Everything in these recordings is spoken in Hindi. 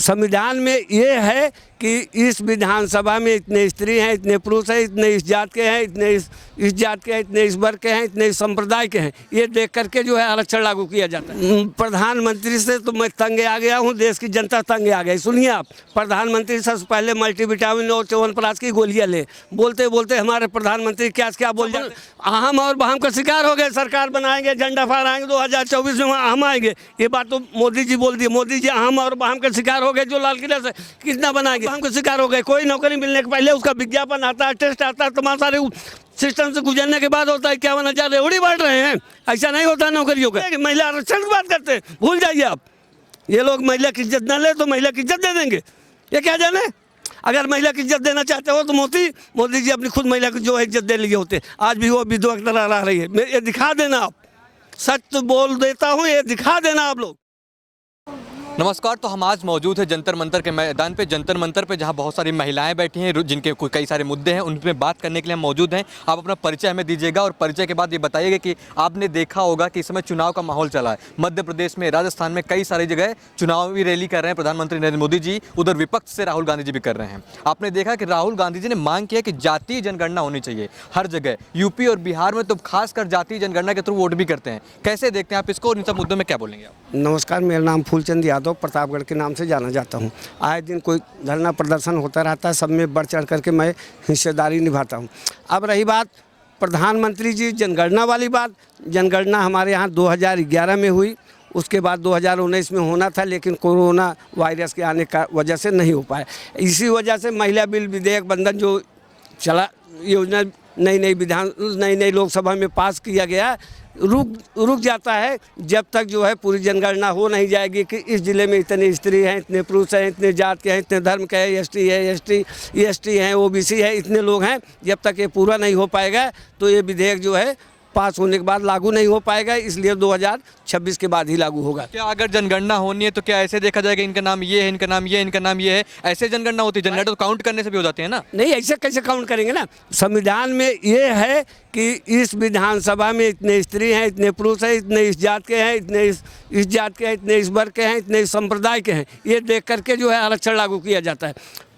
संविधान में ये है कि इस विधानसभा में इतने स्त्री हैं, इतने पुरुष हैं, इतने इस जात के हैं, इतने इस जात के हैं, इतने इस वर्ग के हैं, इतने इस संप्रदाय के हैं, ये देख करके जो है आरक्षण लागू किया जाता है। प्रधानमंत्री से तो मैं तंग आ गया हूँ, देश की जनता तंग आ गई। सुनिए आप, प्रधानमंत्री सबसे पहले मल्टीविटामिन और च्यवनप्राश की गोलियाँ ले, बोलते बोलते हमारे प्रधानमंत्री क्या बोल जाते, अहम और बहम का शिकार हो गए। सरकार बनाएंगे, झंडा फहराएंगे, 2024 में हम आएंगे, ये बात तो मोदी जी बोल दिए। मोदी जी अहम और बहम का शिकार हो गए, जो लाल किले से कितना बनाएंगे, हम को शिकार हो गए। कोई नौकरी मिलने के पहले उसका विज्ञापन आता है, टेस्ट आता है, तमाम सारे सिस्टम से गुजरने के बाद होता है। 51,000 रेवड़ी बांट रहे हैं, ऐसा नहीं होता नौकरियों का। महिला आरक्षण की बात करते हैं, भूल जाइए आप। ये लोग महिला की इज्जत न ले तो महिला की इज्जत दे देंगे, ये क्या जाने। अगर महिला की इज्जत देना चाहते हो तो मोदी जी अपनी खुद महिला की जो है इज्जत दे लिए होते। आज भी वो विधवा की तरह रह रही है। ये दिखा देना आप, सच तो बोल देता हूँ, ये दिखा देना आप लोग। नमस्कार। तो हम आज मौजूद है जंतर मंतर के मैदान पे, जंतर मंतर पे, जहां बहुत सारी महिलाएं बैठी हैं, जिनके कई सारे मुद्दे हैं, उन पर बात करने के लिए हम मौजूद हैं। आप अपना परिचय हमें दीजिएगा और परिचय के बाद ये बताइएगा कि आपने देखा होगा कि इस समय चुनाव का माहौल चला है मध्य प्रदेश में, राजस्थान में, कई सारी जगह चुनावी रैली कर रहे हैं प्रधानमंत्री नरेंद्र मोदी जी, उधर विपक्ष से राहुल गांधी जी भी कर रहे हैं। आपने देखा कि राहुल गांधी जी ने मांग किया कि जातीय जनगणना होनी चाहिए हर जगह। यूपी और बिहार में तो खासकर जातीय जनगणना के थ्रू वोट भी करते हैं। कैसे देखते हैं आप इसको और इन सब मुद्दों में क्या बोलेंगे आप? नमस्कार, मेरा नाम फूलचंद यादव प्रतापगढ़ के नाम से जाना जाता हूं। आए दिन कोई धरना प्रदर्शन होता रहता है, सब में बढ़ चढ़ करके मैं हिस्सेदारी निभाता हूं। अब रही बात प्रधानमंत्री जी जनगणना वाली बात, जनगणना हमारे यहाँ 2011 में हुई, उसके बाद 2019 में होना था, लेकिन कोरोना वायरस के आने का वजह से नहीं हो पाया। इसी वजह से महिला बिल विधेयक बंधन जो चला योजना नई लोकसभा में पास किया गया, रुक जाता है जब तक जो है पूरी जनगणना हो नहीं जाएगी कि इस ज़िले में इतने स्त्री हैं, इतने पुरुष हैं, इतने जात के हैं, इतने धर्म के हैं, एसटी हैं, ओबीसी है, इतने लोग हैं। जब तक ये पूरा नहीं हो पाएगा तो ये विधेयक जो है पास होने के बाद लागू नहीं हो पाएगा, इसलिए 2026 के बाद ही लागू होगा। क्या अगर जनगणना होनी है तो क्या ऐसे देखा जाएगा इनका नाम ये है, इनका नाम ये है, इनका नाम ये है, ऐसे जनगणना होती है? जनगणना तो काउंट करने से भी हो जाती है ना? नहीं, ऐसे कैसे काउंट करेंगे ना। संविधान में ये है कि इस विधानसभा में इतने स्त्री हैं, इतने पुरुष हैं, इतने इस जात के हैं, इतने इस जात के हैं, इतने इस वर्ग के हैं, इतने इस संप्रदाय के हैं, ये देख करके जो है आरक्षण लागू किया जाता है।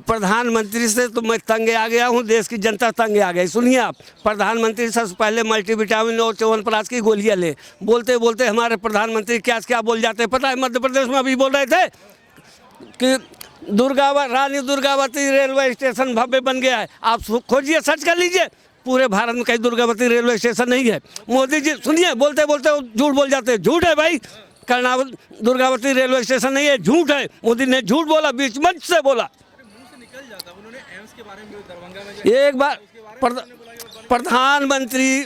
प्रधानमंत्री से तो मैं तंग आ गया हूँ, देश की जनता तंग आ गई। सुनिए आप, प्रधानमंत्री सबसे पहले मल्टीविटामिन और च्यवनप्राश की गोलियाँ ले, बोलते बोलते हमारे प्रधानमंत्री क्या बोल जाते हैं पता है? मध्य प्रदेश में अभी बोल रहे थे कि रानी दुर्गावती रेलवे स्टेशन भव्य बन गया है। आप खोजिए, सर्च कर लीजिए, पूरे भारत में कहीं दुर्गावती रेलवे स्टेशन नहीं है। मोदी जी सुनिए, बोलते बोलते झूठ बोल जाते हैं। झूठ है भाई, कर्नावत दुर्गावती रेलवे स्टेशन नहीं है, झूठ है। मोदी ने झूठ बोला, बीच मंच से बोला। एक बार प्रधानमंत्री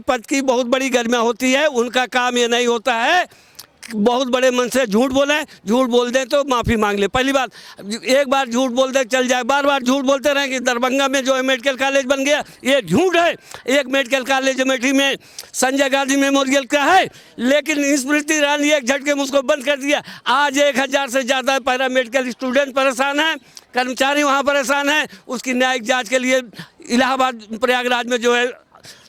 पद की बहुत बड़ी गरिमा होती है, उनका काम ये नहीं होता है बहुत बड़े मन से झूठ बोल दें तो माफ़ी मांग ले। पहली बात, एक बार झूठ बोल दे चल जाए, बार बार झूठ बोलते रहें कि दरभंगा में जो है मेडिकल कॉलेज बन गया, ये झूठ है। एक मेडिकल कॉलेज अमेठी में संजय गांधी मेमोरियल का है, लेकिन स्मृति ईरानी एक झटके में उसको बंद कर दिया। आज 1000 से ज़्यादा पैरा मेडिकल स्टूडेंट परेशान हैं, कर्मचारी वहाँ परेशान हैं। उसकी न्यायिक जाँच के लिए इलाहाबाद प्रयागराज में जो है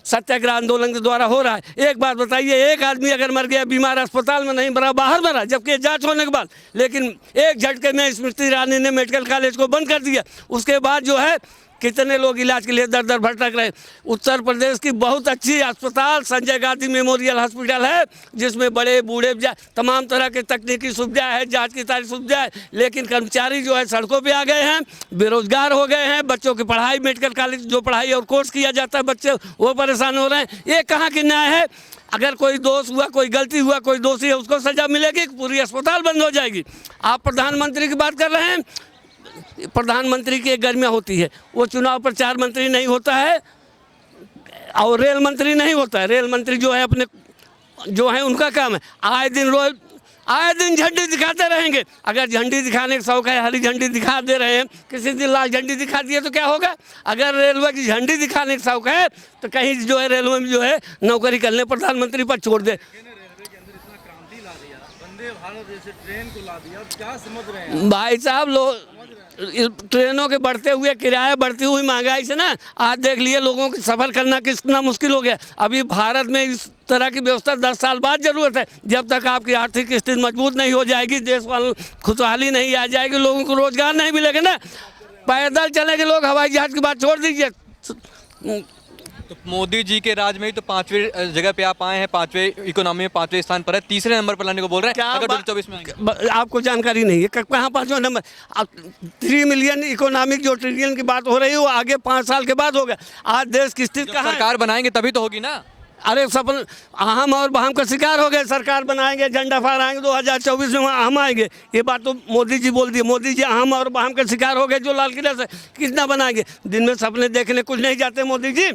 सत्याग्रह आंदोलन के द्वारा हो रहा है। एक बात बताइए, एक आदमी अगर मर गया, बीमार, अस्पताल में नहीं मरा, बाहर मरा, जबकि जांच होने के बाद, लेकिन एक झटके में स्मृति ईरानी ने मेडिकल कॉलेज को बंद कर दिया। उसके बाद जो है कितने लोग इलाज के लिए दर दर भटक रहे। उत्तर प्रदेश की बहुत अच्छी अस्पताल संजय गांधी मेमोरियल हॉस्पिटल है, जिसमें बड़े बूढ़े तमाम तरह के तकनीकी सुविधा है, जांच की सारी सुविधा है, लेकिन कर्मचारी जो है सड़कों पे आ गए हैं, बेरोजगार हो गए हैं। बच्चों की पढ़ाई, मेडिकल कॉलेज जो पढ़ाई और कोर्स किया जाता है, बच्चे वो परेशान हो रहे हैं। ये कहाँ की न्याय है? अगर कोई दोष हुआ, कोई गलती हुआ, कोई दोषी है, उसको सजा मिलेगी, पूरी अस्पताल बंद हो जाएगी। आप प्रधानमंत्री की बात कर रहे हैं, प्रधानमंत्री की एक गरिमा होती है, वो चुनाव प्रचार मंत्री नहीं होता है और रेल मंत्री नहीं होता है। रेल मंत्री जो है अपने जो है उनका काम है आए दिन झंडी दिखाते रहेंगे। अगर झंडी दिखाने का शौक है, हरी झंडी दिखा दे रहे हैं, किसी दिन लाल झंडी दिखा दिए तो क्या होगा? अगर रेलवे की झंडी दिखाने का शौक है तो कहीं जो है रेलवे में जो है नौकरी करने प्रधानमंत्री पर छोड़ दे। भारत जैसे ट्रेन को ला दिया, क्या समझ रहे हैं भाई साहब? ट्रेनों के बढ़ते हुए किराया, बढ़ती हुई महंगाई से ना आज देख लिए लोगों को सफ़र करना कितना मुश्किल हो गया। अभी भारत में इस तरह की व्यवस्था 10 साल बाद ज़रूरत है। जब तक आपकी आर्थिक स्थिति मजबूत नहीं हो जाएगी, देश वालों खुशहाली नहीं आ जाएगी, लोगों को रोज़गार नहीं मिलेगा ना, पैदल चलेंगे लोग, हवाई जहाज़ की बात छोड़ दीजिए। तो मोदी जी के राज में ही तो 5वें जगह पे आप आए हैं, 5वें इकोनॉमी में 5वें स्थान पर है, तीसरे नंबर पर लाने को बोल रहे हैं अगर 2024 में आएंगे। आपको जानकारी नहीं है कहाँ 5वां नंबर? 3 मिलियन इकोनॉमिक जो ट्रिलियन की बात हो रही है वो आगे 5 साल के बाद होगा। आज देश की स्थिति कहाँ है? सरकार बनाएंगे तभी तो होगी ना। अरे सपन हम और बहम का शिकार हो गए। सरकार बनाएंगे, झंडा फहराएंगे, 2024 में हम आएंगे, ये बात तो मोदी जी बोल दिए। मोदी जी हम और बहम का शिकार हो गए, जो लाल किला से कितना बनाएंगे। दिन में सपने देखने कुछ नहीं जाते मोदी जी।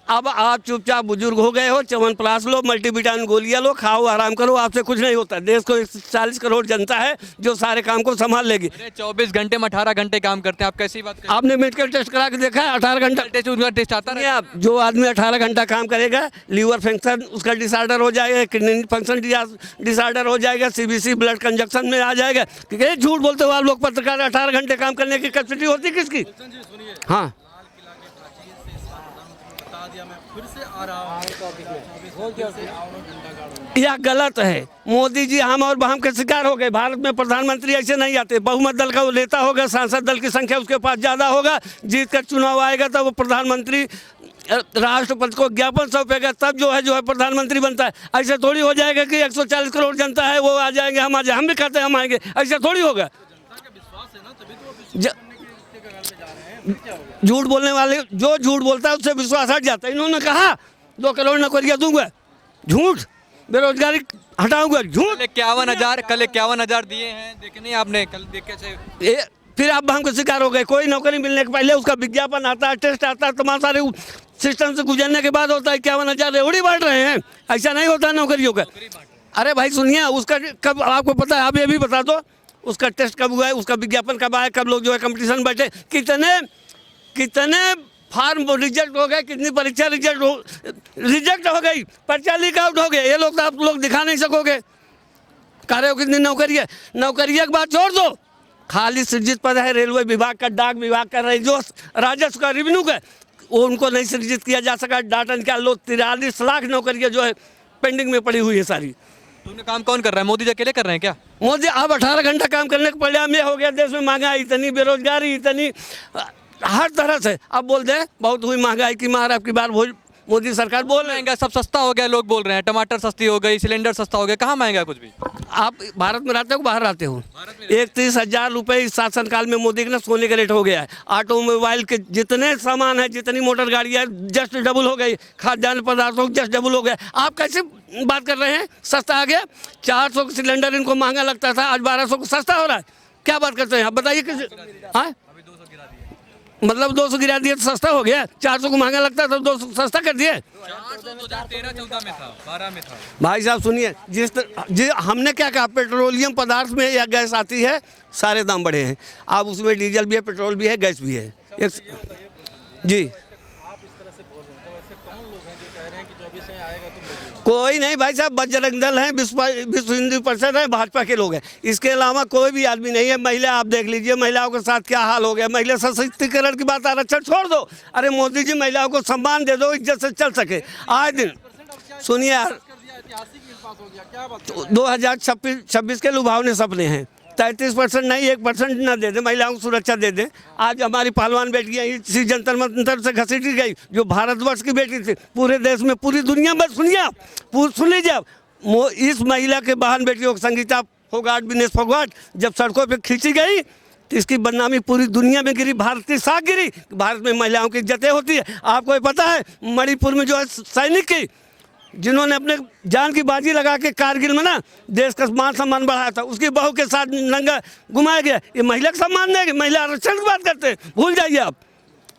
अब आप चुपचाप बुजुर्ग हो गए हो, च्यवनप्राश लो, मल्टीविटामिन गोलियां लो, खाओ, आराम करो, आपसे कुछ नहीं होता। देश को 40 करोड़ जनता है जो सारे काम को संभाल लेगी। 24 घंटे में 18 घंटे काम करते हैं, आप कैसी बात करते आपने मेडिकल टेस्ट करा के देखा है? 18 घंटा टेस्ट, उनका टेस्ट आता है। आप जो आदमी 18 घंटा काम करेगा, लीवर फंक्शन उसका डिसऑर्डर हो जाएगा, किडनी फंक्शन डिसऑर्डर हो जाएगा, CBC ब्लड कंजक्शन में आ जाएगा। क्योंकि झूठ बोलते हो आप लोग पत्रकार, 18 घंटे काम करने की कैपेसिटी होती किसकी? हाँ, यह गलत है। मोदी जी हम और बहम के शिकार हो गए। भारत में प्रधानमंत्री ऐसे नहीं आते। बहुमत दल का वो नेता होगा, सांसद दल की संख्या उसके पास ज़्यादा होगा, जीत कर चुनाव आएगा तब वो प्रधानमंत्री राष्ट्रपति को ज्ञापन सौंपेगा, तब जो है प्रधानमंत्री बनता है। ऐसे थोड़ी हो जाएगा कि 140 करोड़ जनता है वो आ जाएंगे, हम आ जाए, हम भी कहते हैं हम आएंगे, ऐसा थोड़ी होगा। झूठ बोलने वाले, जो झूठ बोलता है उससे विश्वास हट जाता है। इन्होंने कहा 2 करोड़ नौकरियां दूंगा, झूठ। बेरोजगारी हटाऊंगा, झूठ। कल 51,000 दिए हैं, देखे नहीं आपने? कल देख कैसे फिर आप हमको शिकार हो गए। कोई नौकरी मिलने के पहले उसका विज्ञापन आता है, टेस्ट आता है, तमाम सारे सिस्टम से गुजरने के बाद होता है। 51,000 रेवड़ी बांट रहे हैं, ऐसा नहीं होता नौकरियों का। अरे भाई सुनिए, उसका कब आपको पता है? आप ये भी बता दो उसका टेस्ट कब हुआ है, उसका विज्ञापन कब आया, कब लोग जो है कंपटीशन बैठे, कितने फार्म रिजेक्ट हो गए, कितनी परीक्षा रिजेक्ट हो गई, पर्चा लीक आउट हो गए। ये लोग तो आप लोग दिखा नहीं सकोगे। कह रहे हो कितनी नौकरी है, नौकरियों की बात छोड़ दो। खाली सृजित पद है रेलवे विभाग का, डाक विभाग का, जो राजस्व का, रेवेन्यू का, वो उनको नहीं सृजित किया जा सका। डाटा निकाल लो, 43 लाख नौकरियाँ जो है पेंडिंग में पड़ी हुई है सारी। उन्हें काम कौन कर रहा है? मोदी जी अकेले कर रहे हैं क्या? मोदी अब 18 घंटा काम करने का परिणाम ये हो गया, देश में महंगाई इतनी, बेरोजगारी इतनी, हर तरह से। अब बोल दे बहुत हुई महंगाई की मार, अब की बार मोदी सरकार बोल रहे हैं सब सस्ता हो गया, लोग बोल रहे हैं टमाटर सस्ती हो गई, सिलेंडर सस्ता हो गया। कहाँ महंगा कुछ भी? आप भारत में रहते हो, बाहर रहते हो? 31,000 रुपये इस शासनकाल में मोदी के ना सोने का रेट हो गया है। ऑटोमोबाइल के जितने सामान है, जितनी मोटर गाड़ियाँ जस्ट डबल हो गई, खाद्यान्न पदार्थों जस्ट डबल हो गया। आप कैसे बात कर रहे हैं सस्ता आ गया? 400 का सिलेंडर इनको महंगा लगता था, आज 1200 को सस्ता हो रहा है। क्या बात करते हैं आप, बताइए किस? हाँ, मतलब 200 गिरा दिए तो सस्ता हो गया? 400 को महंगा लगता था, 200 सस्ता कर दिए। 2013-14 में था, 12 में था। भाई साहब सुनिए, हमने क्या कहा, पेट्रोलियम पदार्थ में या गैस आती है, सारे दाम बढ़े हैं। अब उसमें डीजल भी है, पेट्रोल भी है, गैस भी है। जी कोई नहीं भाई साहब, बजरंग दल है, विश्व हिंदू परिषद है, भाजपा के लोग हैं। इसके अलावा कोई भी आदमी नहीं है। महिला आप देख लीजिए, महिलाओं के साथ क्या हाल हो गया। महिला सशक्तिकरण की बात, आरक्षण छोड़ दो। अरे मोदी जी महिलाओं को सम्मान दे दो, इज्जत से चल सके। आज दिन सुनिए यार, 2026 के लुभावने सपने हैं। 33% नहीं, 1% ना दे दे, महिलाओं को सुरक्षा दे दे। आज हमारी पहलवान बेटियाँ इसी जंतर मंतर से घसीटी गई, जो भारतवर्ष की बेटी थी, पूरे देश में, पूरी दुनिया में। सुनिए आप, सुन लीजिए आप, इस महिला के बहन बेटियों को, संगीता फोगाट, विनेश फोगाट, जब सड़कों पर खींची गई तो इसकी बदनामी पूरी दुनिया में गिरी, भारत की साख गिरी। भारत में महिलाओं की इज्जतें होती है। आपको पता है मणिपुर में जो है सैनिक की, जिन्होंने अपने जान की बाजी लगा के कारगिल में ना देश का मान सम्मान बढ़ाया था, उसकी बहू के साथ नंगा घुमाया गया। ये महिला का सम्मान देंगे? महिला आरक्षण की बात करते हैं, भूल जाइए आप।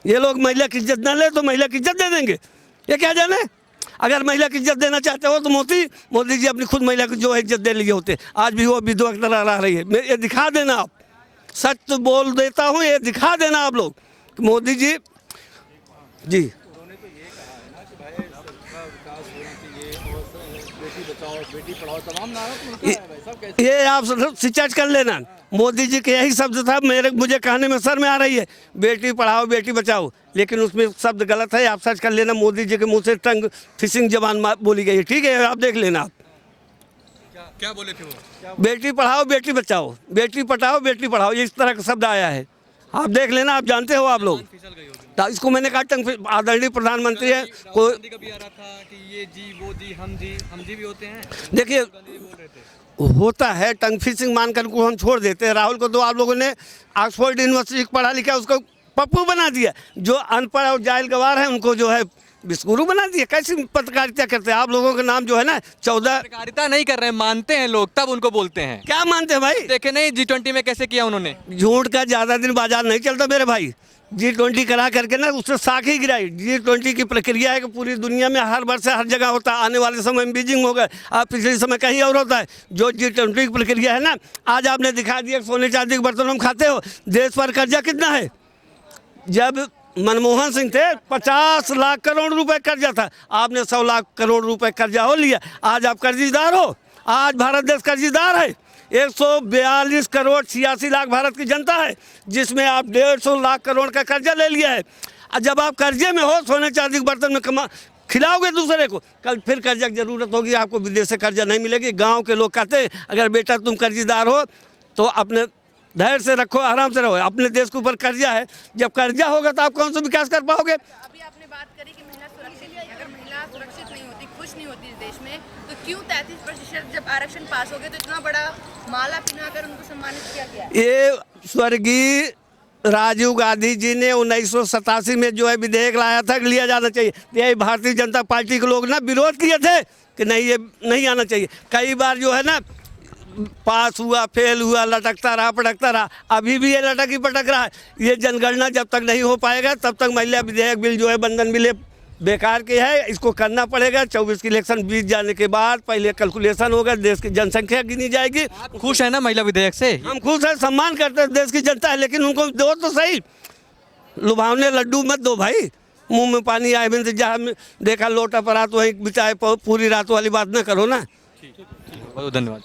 ये लोग महिला की इज्जत ना ले तो महिला की इज्जत दे देंगे, ये क्या जाने। अगर महिला की इज्जत देना चाहते हो तो मोदी जी अपनी खुद महिला की जो है इज्जत दे लिए होते। आज भी वो विधवा की तरह रह रही है। ये दिखा देना आप, सच तो बोल देता हूँ, ये दिखा देना आप लोग मोदी जी। जी बेटी बचाओ बेटी पढ़ाओ तमाम नारा तो उनका है भाई, सब कैसे ये आप रिसर्च कर लेना, मोदी जी के यही शब्द था, मुझे कहने में सर में आ रही है, बेटी पढ़ाओ बेटी बचाओ, लेकिन उसमें शब्द गलत है। आप सर्च कर लेना, मोदी जी के मुंह से टंग फिशिंग जबान बोली गई है, ठीक है, आप देख लेना। क्या बोले थे वो? बेटी पढ़ाओ बेटी बचाओ, बेटी पढ़ाओ बेटी पढ़ाओ, इस तरह का शब्द आया है, आप देख लेना, आप जानते हो आप लोग। तो इसको मैंने कहा टंग, आदरणीय प्रधानमंत्री है कोई, कभी आ रहा था कि ये जी वो जी हम जी भी होते हैं, देखिए बोल रहे थे। होता है टंग फिशिंग मानकर को हम छोड़ देते हैं। राहुल को तो आप लोगों ने ऑक्सफोर्ड यूनिवर्सिटी पढ़ा लिखा उसको पप्पू बना दिया, जो अनपढ़ और जाहिल गवार है उनको जो है बिस्कुरु बना दिया। कैसी पत्रकारिता करते हैं आप लोगों का नाम जो है ना 14 पत्रकारिता नहीं कर रहे हैं, मानते हैं लोग तब उनको बोलते हैं। क्या मानते हैं भाई? देखे नहीं G20 में कैसे किया उन्होंने? झूठ का ज़्यादा दिन बाजार नहीं चलता मेरे भाई। G20 करा करके ना उससे साख ही गिराई। G20 की प्रक्रिया है कि पूरी दुनिया में हर वर्ष हर जगह होता है, आने वाले समय में बीजिंग होगा, अब पिछले समय कहीं और होता है। जो G20 की प्रक्रिया है ना, आज आपने दिखा दिया सोने चांदी के बर्तन हम खाते हो। देश पर कर्जा कितना है? जब मनमोहन सिंह थे 50 लाख करोड़ रुपए कर्जा था, आपने 100 लाख करोड़ रुपए कर्जा हो लिया, आज आप कर्जदार हो। आज भारत देश कर्जदार है। 142 करोड़ 86 लाख भारत की जनता है, जिसमें आप 150 लाख करोड़ का कर्जा ले लिया है। और जब आप कर्जे में हो, सोने चांदी के बर्तन में खिलाओगे दूसरे को, कल फिर कर्जा की जरूरत होगी, आपको विदेश से कर्जा नहीं मिलेगी। गांव के लोग कहते हैं अगर बेटा तुम कर्जदार हो तो अपने धैर्य से रखो, आराम से रहो। अपने देश के ऊपर कर्जा है, जब कर्जा होगा तो आप कौन सा विकास कर पाओगे? अभी आपने बात करी कि महिला सुरक्षित नहीं, अगर महिला सुरक्षित नहीं होती, खुश नहीं होती इस देश में, तो क्यों 33% जब आरक्षण पास हो गया तो इतना बड़ा माला पहनाकर उनको सम्मानित किया गया? ये स्वर्गीय राजीव गांधी जी ने 1987 में जो है विधेयक लाया था कि लिया जाना चाहिए। यही भारतीय जनता पार्टी के लोग ना विरोध किए थे कि नहीं ये नहीं आना चाहिए। कई बार जो है ना पास हुआ, फेल हुआ, लटकता रहा, पटकता रहा, अभी भी ये लटक ही पटक रहा है। ये जनगणना जब तक नहीं हो पाएगा तब तक महिला विधेयक बिल जो है बंधन बिल बेकार के है। इसको करना पड़ेगा। 24 की इलेक्शन बीत जाने के बाद पहले कैलकुलेशन होगा, देश की जनसंख्या गिनी जाएगी। आप खुश है ना महिला विधेयक से? हम खुश हैं, सम्मान करते हैं, देश की जनता है, लेकिन उनको दो तो सही। लुभावने लड्डू मत दो भाई, मुंह में पानी आए बिन जहाँ देखा लोटा पर रात वहीं बिताए पूरी रात वाली बात ना करो ना। बहुत धन्यवाद।